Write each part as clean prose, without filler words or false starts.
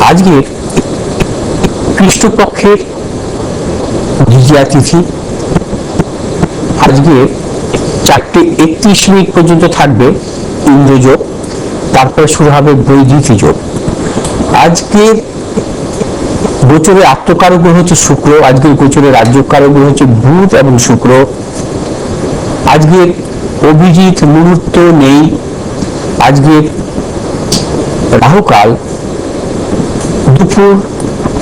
আজকে কৃষ্ণপক্ষের দ্বিতীয়া তিথি। আজকে 4:31 পর্যন্ত থাকবে ইন্দ্রযোগ, তারপরে শুরু হবে বৈদিকী যোগ। আজকে গোচরের আত্মকারক গ্রহ হচ্ছে শুক্র, আজকের গোচরের রাজ্যকারক গ্রহ হচ্ছে বুধ এবং শুক্র। আজকের অভিজিৎ মুহূর্ত নেই। আজকের রাহুকাল দুপুর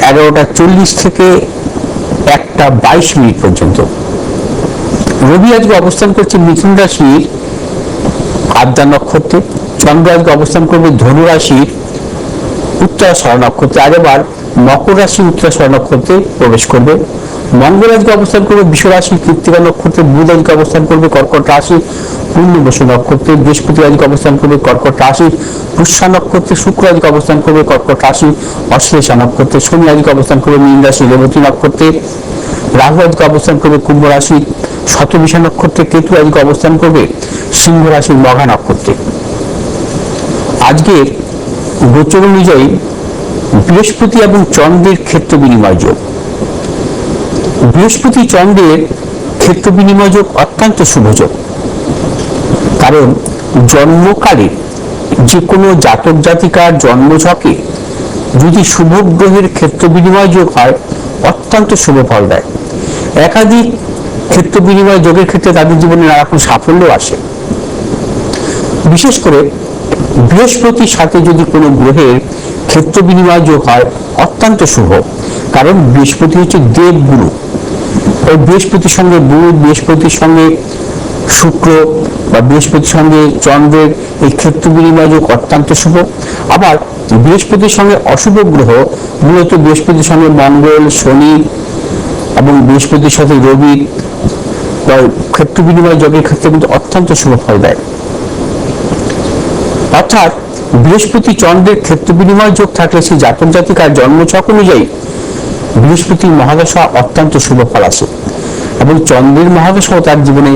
11:40 থেকে 1:22 পর্যন্ত। রবি আজকে অবস্থান করছে মিথুন রাশির আদ্রা নক্ষত্রে, চন্দ্র আজকে অবস্থান করবে ধনু রাশির উত্তরাষাঢ়া নক্ষত্রে, আর এবার মকর রাশি উত্তরাষাঢ়া নক্ষত্রে প্রবেশ করবে। মঙ্গল আজকে অবস্থান করবে বৃষ রাশির কৃত্তিকা নক্ষত্রে, বুধ আজকে অবস্থান করবে কর্কট রাশির পূর্ণবসু নক্ষত্রে, বৃহস্পতি আজকে অবস্থান করবে কর্কট রাশির পুষ্যা নক্ষত্রে, শুক্র আজকে অবস্থান করবে কর্কট রাশির অশ্লেষা নক্ষত্রে, শনি আজকে অবস্থান করবে মীন রাশির রেবতী নক্ষত্রে, রাহু আজকে অবস্থান করবে কুম্ভ রাশির শতবিশা নক্ষত্রে, কেতু আজকে অবস্থান করবে সিংহ রাশির মঘা নক্ষত্রে। আজকের গোচর অনুযায়ী বৃহস্পতি এবং চন্দ্রের ক্ষেত্র বিনিময় যোগ। বৃহস্পতি চন্দ্রের ক্ষেত্র বিনিময় যোগ অত্যন্ত শুভ যোগ, কারণ জন্মকালে যে কোনো জাতক জাতিকার জন্মছকে যদি শুভ গ্রহের ক্ষেত্র বিনিময় যোগ হয় অত্যন্ত শুভ ফল দেয়। একাধিক ক্ষেত্র বিনিময় যোগের ক্ষেত্রে তাদের জীবনে নানা রকম সাফল্য আসে। বিশেষ করে বৃহস্পতির সাথে যদি কোনো গ্রহের ক্ষেত্র বিনিময় যোগ হয় অত্যন্ত শুভ, কারণ বৃহস্পতি হচ্ছে দেবগুরু। ওই বৃহস্পতির সঙ্গে বুধ, বৃহস্পতির সঙ্গে শুক্র বা বৃহস্পতির সঙ্গে চন্দ্রের এই ক্ষেত্র বিনিময় যোগ অত্যন্ত শুভ। আবার বৃহস্পতির সঙ্গে অশুভ গ্রহ মূলত বৃহস্পতির সঙ্গে মঙ্গল, শনি এবং বৃহস্পতির সাথে রবি ক্ষেত্র বিনিময় যোগের ক্ষেত্রে কিন্তু অত্যন্ত শুভ ফল দেয়। অর্থাৎ বৃহস্পতি চন্দ্রের ক্ষেত্র বিনিময় যোগ থাকলে সেই জাতক জাতিকার জন্মছক অনুযায়ী বৃহস্পতির মহাদশা অত্যন্ত শুভ ফল আসে, এবং চন্দ্রের মহাদশাও তার জীবনে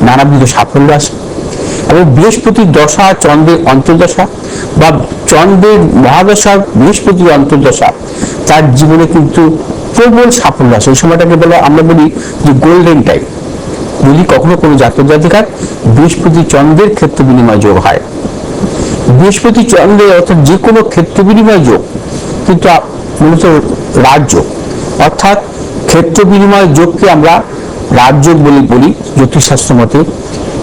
নানাবিধ সাফল্য আসে। এবং বৃহস্পতির দশা, চন্দ্রের অন্তর্দশা বা চন্দ্রের মহাদশা বৃহস্পতির অন্তর্দশা তার জীবনে কিন্তু প্রবল সাফল্য আসে। এই সময়টাকে বলে আমরা বলি যে গোল্ডেন টাইম। যদি কখনো কোনো জাতক জাতিকার বৃহস্পতি চন্দ্রের ক্ষেত্র বিনিময় যোগ হয়, বৃহস্পতি চন্দ্রের অর্থাৎ যে কোনো ক্ষেত্র বিনিময় যোগ কিন্তু মূলত রাজযোগ, অর্থাৎ ক্ষেত্র বিনিময় যোগকে আমরা রাজযোগ বলি জ্যোতিষশাস্ত্র মতে।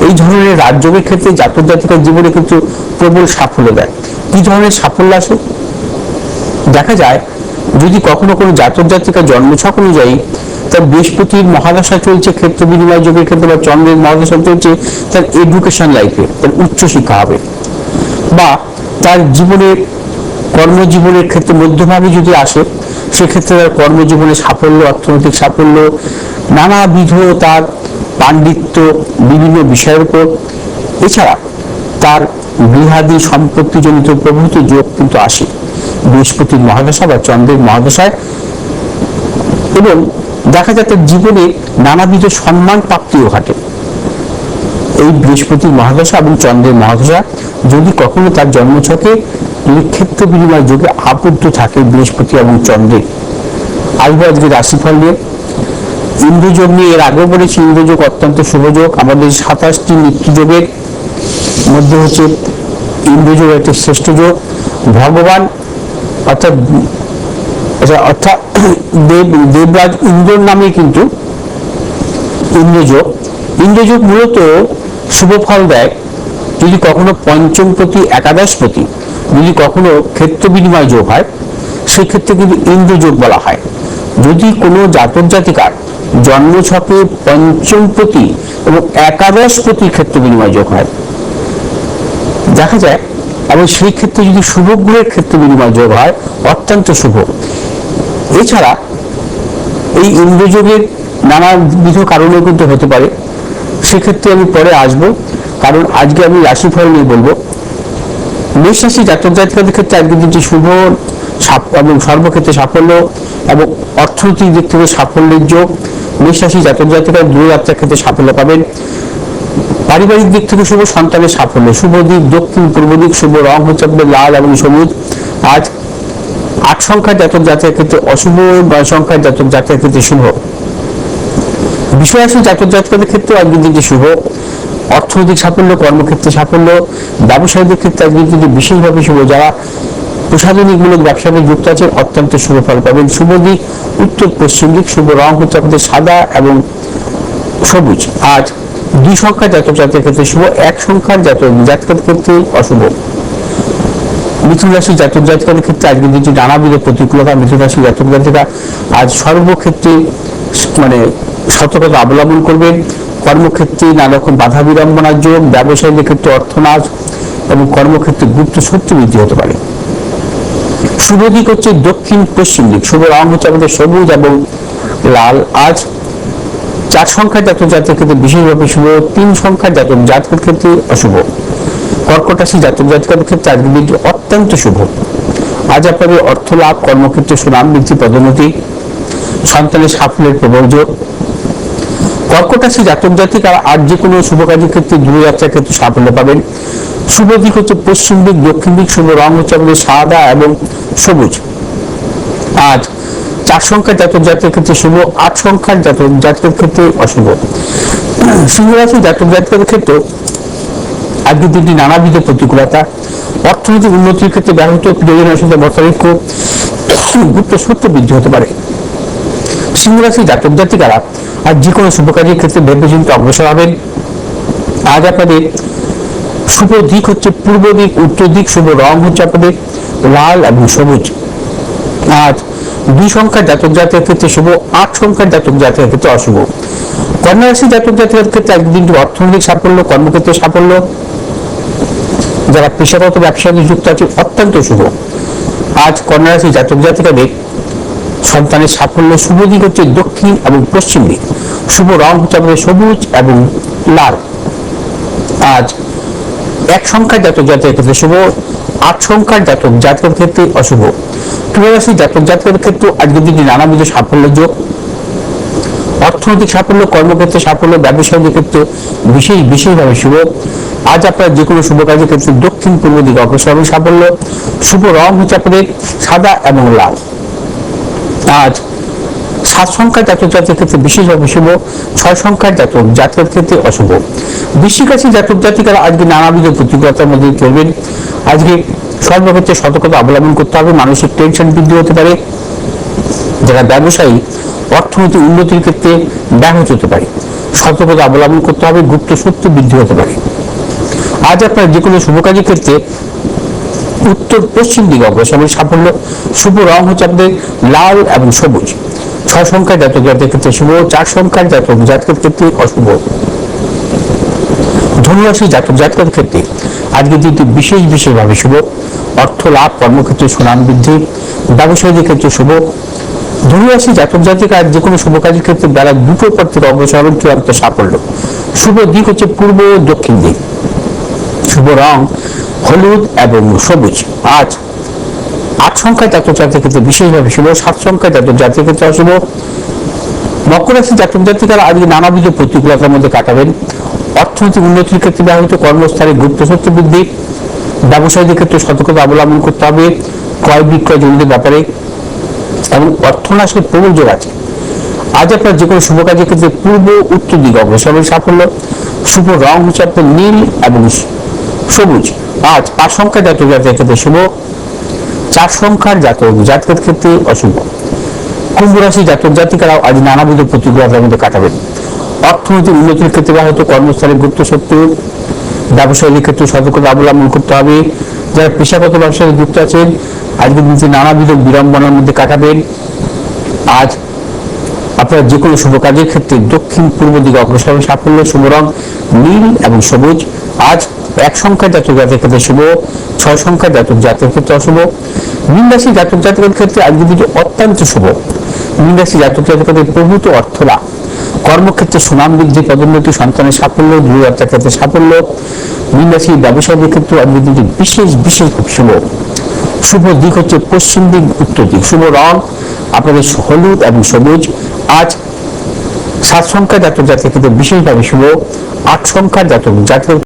এই ধরনের রাজযোগের ক্ষেত্রে জাতক জাতিকার জীবনে কিন্তু প্রবল সাফল্য দেয়। কি ধরনের সাফল্য আসে দেখা যায়, যদি কখনো কোনো জাতক জাতিকার জন্মছক অনুযায়ী তার বৃহস্পতির মহাদশা চলছে ক্ষেত্র বিনিময় যোগের ক্ষেত্রে, বা চন্দ্রের মহাদশা চলছে তার এডুকেশন লাইফে, তার উচ্চশিক্ষা হবে, বা তার জীবনের কর্মজীবনের ক্ষেত্রে মধ্যভাগে যদি আসে সেক্ষেত্রে তার কর্মজীবনে সাফল্য, অর্থনৈতিক সাফল্য, নানাবিধ তার পাণ্ডিত্য বিভিন্ন বিষয়ের উপর, এছাড়া তার গৃহাদি সম্পত্তিজনিত প্রভূত যোগ কিন্তু আসে বৃহস্পতির মহাদশা বা চন্দ্রের মহাদশায়। এবং দেখা যায় তার জীবনে নানাবিধ সম্মান প্রাপ্তিও ঘটে। এই বৃহস্পতির মহাদশা এবং চন্দ্রের মহাদশা যদি কখনো তার জন্মছকে ক্ষেত্র বিনিময় যোগে আবদ্ধ থাকে বৃহস্পতি এবং চন্দ্রে। আসবো আজকে রাশিফল নিয়ে। ইন্দ্রযোগ নিয়ে এর আগেও বলেছি, ইন্দ্রযোগ অত্যন্ত শুভ যোগ। আমাদের 27টি মৃত্যুযোগের মধ্যে হচ্ছে ইন্দ্রযোগ একটি শ্রেষ্ঠ যোগ। ভগবান অর্থাৎ দেবরাজ ইন্দ্রর নামে কিন্তু ইন্দ্রযোগ। ইন্দ্রযোগ মূলত শুভ ফল দেয় যদি কখনো পঞ্চমপতি, একাদশপতি যদি কখনো ক্ষেত্র বিনিময় যোগ হয়, সেক্ষেত্রে কিন্তু ইন্দ্রযোগ বলা হয়। যদি কোনো জাতক জাতিকার জন্মছকে পঞ্চমপতি এবং একাদশপতি ক্ষেত্র বিনিময় যোগ হয় দেখা যায়, এবং সেই ক্ষেত্রে যদি শুভ গ্রহের ক্ষেত্র বিনিময় যোগ হয় অত্যন্ত শুভ। এছাড়া এই ইন্দ্রযোগের নানাবিধ কারণেও কিন্তু হতে পারে, সেক্ষেত্রে আমি পরে আসবো, কারণ আজকে আমি রাশিফল নিয়ে বলবো। মেষ রাশি জাতক জাতিকাদের ক্ষেত্রে আজকে দিনটি শুভ এবং সর্বক্ষেত্রে সাফল্য এবং অর্থনৈতিক দিক থেকে সাফল্যের যোগ। মেষ রাশি জাতক জাতিকারা দূরযাত্রার ক্ষেত্রে সাফল্য পাবেন। পারিবারিক দিক থেকে শুভ, সন্তানের সাফল্য। শুভ দিক দক্ষিণ পূর্ব দিক, শুভ রং হচ্ছে লাল এবং সবুজ। আজ 8 সংখ্যার জাতক জাতির ক্ষেত্রে অশুভ, 9 সংখ্যার জাতক জাতির ক্ষেত্রে শুভ। বিষয়রাশি জাতক জাতিকাদের ক্ষেত্রে আজকের দিনটি শুভ। অর্থনৈতিক সাফল্য, কর্মক্ষেত্রে সাফল্য, ব্যবসায়ীদের ক্ষেত্রে আজকের দিনটি বিশেষভাবে শুভ। যারা প্রশাসনিকমূলক ব্যবসায় যুক্ত আছেন অত্যন্ত শুভ ফল পাবেন। শুভ দিক উত্তর পশ্চিম দিক। শুভ রং হচ্ছে আপনাদের সাদা এবং সবুজ। আজ 2 সংখ্যার জাতক জাতির ক্ষেত্রে শুভ, 1 সংখ্যার জাতক জাতিকাদের ক্ষেত্রে অশুভ। মিথুন রাশি জাতক জাতিকাদের ক্ষেত্রে আজকের দিনটি নানাবিধ প্রতিকূলতা। মিথুন রাশি জাতক জাতিকা আজ সর্বক্ষেত্রে সতর্কতা অবলম্বন করবেন। কর্মক্ষেত্রে নানা রকম বাধা বিড়ম্বনার যোগ, ব্যবসায়ীদের ক্ষেত্রে অর্থনাশ এবং কর্মক্ষেত্রে গুপ্ত শত্রু বৃদ্ধি হতে পারে। শুভ দিক হচ্ছে দক্ষিণ পশ্চিম দিক। শুভ রং হচ্ছে আমাদের সবুজ এবং লাল। আজ 4 সংখ্যার জাতক জাতির ক্ষেত্রে বিশেষভাবে শুভ, 3 সংখ্যার জাতক জাতকের ক্ষেত্রে অশুভ। কর্কট রাশি জাতক জাতিকাদের ক্ষেত্রে আজকের দিনটি অত্যন্ত শুভ। আজ আপনাদের অর্থ লাভ, কর্মক্ষেত্রে সুনাম বৃদ্ধি, পদোন্নতি, সন্তানের সাফল্যের প্রবল যোগ। কর্কট রাশি জাতক জাতিকারা আজ যে কোনো শুভ কাজের ক্ষেত্রে, দূরযাত্রার ক্ষেত্রে সাফল্য পাবেন। শুভ দিক হচ্ছে পশ্চিম দিক, দক্ষিণ দিক। শুভ রং হচ্ছে আমাদের সাদা এবং সবুজ। আজ 4 সংখ্যার জাতক জাতির ক্ষেত্রে শুভ, 8 সংখ্যার জাতক জাতিকের ক্ষেত্রে অশুভ। সিংহ রাশি জাতক জাতিকের ক্ষেত্রে আজকের দিনটি নানাবিধ প্রতিকূলতা, অর্থনৈতিক উন্নতির ক্ষেত্রে ব্যাহত, প্রিয়জনের সাথে মতানৈক্য, গুপ্ত শত্রু বৃদ্ধি হতে পারে। সিংহ রাশি জাতক জাতিকারা আজ যে কোনো শুভ কাজের ক্ষেত্রে ভেবেচিন্তে অগ্রসর হবেন। আজ আপনাদের শুভ দিক হচ্ছে পূর্ব দিক, উত্তর দিক। শুভ রং হচ্ছে আপনাদের লাল এবং সবুজ। আজ 2 সংখ্যার জাতক জাতির ক্ষেত্রে শুভ, 8 সংখ্যার জাতক জাতির ক্ষেত্রে অশুভ। কন্যা রাশি জাতক জাতির ক্ষেত্রে আজকের দিনটি অর্থনৈতিক সাফল্য, কর্মক্ষেত্রে সাফল্য, যারা পেশাগত ব্যবসায় যুক্ত আছে অত্যন্ত শুভ। আজ কন্যা রাশি জাতক জাতিকাদের সন্তানের সাফল্য। শুভ দিক হচ্ছে দক্ষিণ এবং পশ্চিম দিক। শুভ রং হচ্ছে আমাদের সবুজ এবং লাল। আজ 1 সংখ্যার জাতক জাতির ক্ষেত্রে শুভ, 8 সংখ্যার জাতক জাতিকের ক্ষেত্রে অশুভ। তুলা রাশি জাতক জাতিকের ক্ষেত্রে আজকের দিনটি নানাবিধ সাফল্য যোগ। অর্থনৈতিক সাফল্য, কর্মক্ষেত্রে সাফল্য, ব্যবসায়ীদের ক্ষেত্রে বিশেষভাবে শুভ। আজ আপনার যে কোনো শুভ কাজের ক্ষেত্রে দক্ষিণ পূর্ব দিকে অগ্রসর হবে সাফল্য। শুভ রং হচ্ছে আপনাদের সাদা এবং লাল। আজ 7 সংখ্যার জাতক জাতির ক্ষেত্রে বিশেষভাবে শুভ, 6 সংখ্যার জাতক জাতিকের ক্ষেত্রে অশুভ। বৃশ্চিক রাশি জাতক জাতিকারা আজকে নানাবিধ প্রতিকূলতার মধ্যে চলবেন। আজকে সর্বক্ষেত্রে সতর্কতা অবলম্বন করতে হবে, মানসিক টেনশন বৃদ্ধি হতে পারে। যারা ব্যবসায়ী অর্থনৈতিক উন্নতির ক্ষেত্রে ব্যাহত হতে পারে, সতর্কতা অবলম্বন করতে হবে, গুপ্ত শত্রু বৃদ্ধি হতে পারে। আজ আপনার যে কোনো শুভ কাজের ক্ষেত্রে উত্তর পশ্চিম দিকে অগ্রসর সাফল্য। শুভ রং হচ্ছে আপনাদের লাল এবং সবুজ। 6 সংখ্যার জাতক জাতির ক্ষেত্রে শুভ, 4 সংখ্যার জাতক জাতকের ক্ষেত্রে অশুভ। ধনুরাশি জাতক জাতকের ক্ষেত্রে আজকের দিনটি বিশেষভাবে শুভ। অর্থ লাভ, কর্মক্ষেত্রে সুনাম বৃদ্ধি, ব্যবসায়ীদের ক্ষেত্রে শুভ। ধনুরাশি জাতক জাতিকা আজ যে কোনো শুভ কাজের ক্ষেত্রে বেলা 2টোর পর থেকে অগ্রসর হবেন চূড়ান্ত সাফল্য। শুভ দিক হচ্ছে পূর্ব দক্ষিণ দিক। শুভ রং হলুদ এবং সবুজ। আজ 8 সংখ্যার জাতক জাতির ক্ষেত্রে বিশেষভাবে শুভ, 7 সংখ্যার জাতক জাতির ক্ষেত্রে অশুভ। মকর রাশি জাতক জাতিকারা আজকে নানাবিধ প্রতিকূলতার মধ্যে কাটাবেন। অর্থনৈতিক উন্নতির ক্ষেত্রে ব্যাহত, কর্মস্থলে গুপ্ত শত্রু বৃদ্ধি, ব্যবসায়ীদের ক্ষেত্রে সতর্কতা অবলম্বন করতে হবে ক্রয় বিক্রয় জমিদের ব্যাপারে, এবং অর্থনাশের প্রবল যোগ আছে। আজ আপনার যে কোনো শুভ কাজের ক্ষেত্রে পূর্ব উত্তর দিকে অগ্রসর সাফল্য। শুভ রং হচ্ছে আপনার নীল এবং সবুজ। আজ 5 সংখ্যার জাতক জাতির ক্ষেত্রে শুভ, 4 সংখ্যার জাতক জাতকের ক্ষেত্রে অশুভ। কুম্ভ রাশি জাতক জাতিকারাও আজ নানাবিধ প্রতিকূলতার মধ্যে কাটাবেন। অর্থনৈতিক উন্নতির ক্ষেত্রে ব্যাহত, কর্মস্থলে গুপ্ত শত্রু, ব্যবসায়ীদের ক্ষেত্রে সতর্কতা অবলম্বন করতে হবে। যারা পেশাগত ব্যবসায় যুক্ত আছেন আজকের দিনটি নানাবিধ বিড়ম্বনার মধ্যে কাটাবেন। আজ আপনার যে কোনো শুভ কাজের ক্ষেত্রে দক্ষিণ পূর্ব দিকে অগ্রসর সাফল্য। শুভ রং নীল এবং সবুজ। আজ 1 সংখ্যার জাতক জাতির ক্ষেত্রে শুভ, 6 সংখ্যার জাতক জাতির ক্ষেত্রে অশুভ। মীন রাশি জাতক জাতকের ক্ষেত্রে আজকের দিনটি অত্যন্ত শুভ। মীন রাশি জাতক জাতকের প্রভূত অর্থ লাভ, কর্মক্ষেত্রে সুনাম বৃদ্ধি, পদোন্নতি, সন্তানের সাফল্য, দূরযাত্রার ক্ষেত্রে সাফল্য। মীন রাশি ব্যবসায়ীদের ক্ষেত্রে আজকের দিনটি বিশেষ খুব শুভ। শুভ দিক হচ্ছে পশ্চিম দিক, উত্তর দিক। শুভ রং আপনাদের হলুদ এবং সবুজ। আজ 7 সংখ্যার জাতক জাতির ক্ষেত্রে বিশেষভাবে শুভ, 8 সংখ্যার জাতক জাতকের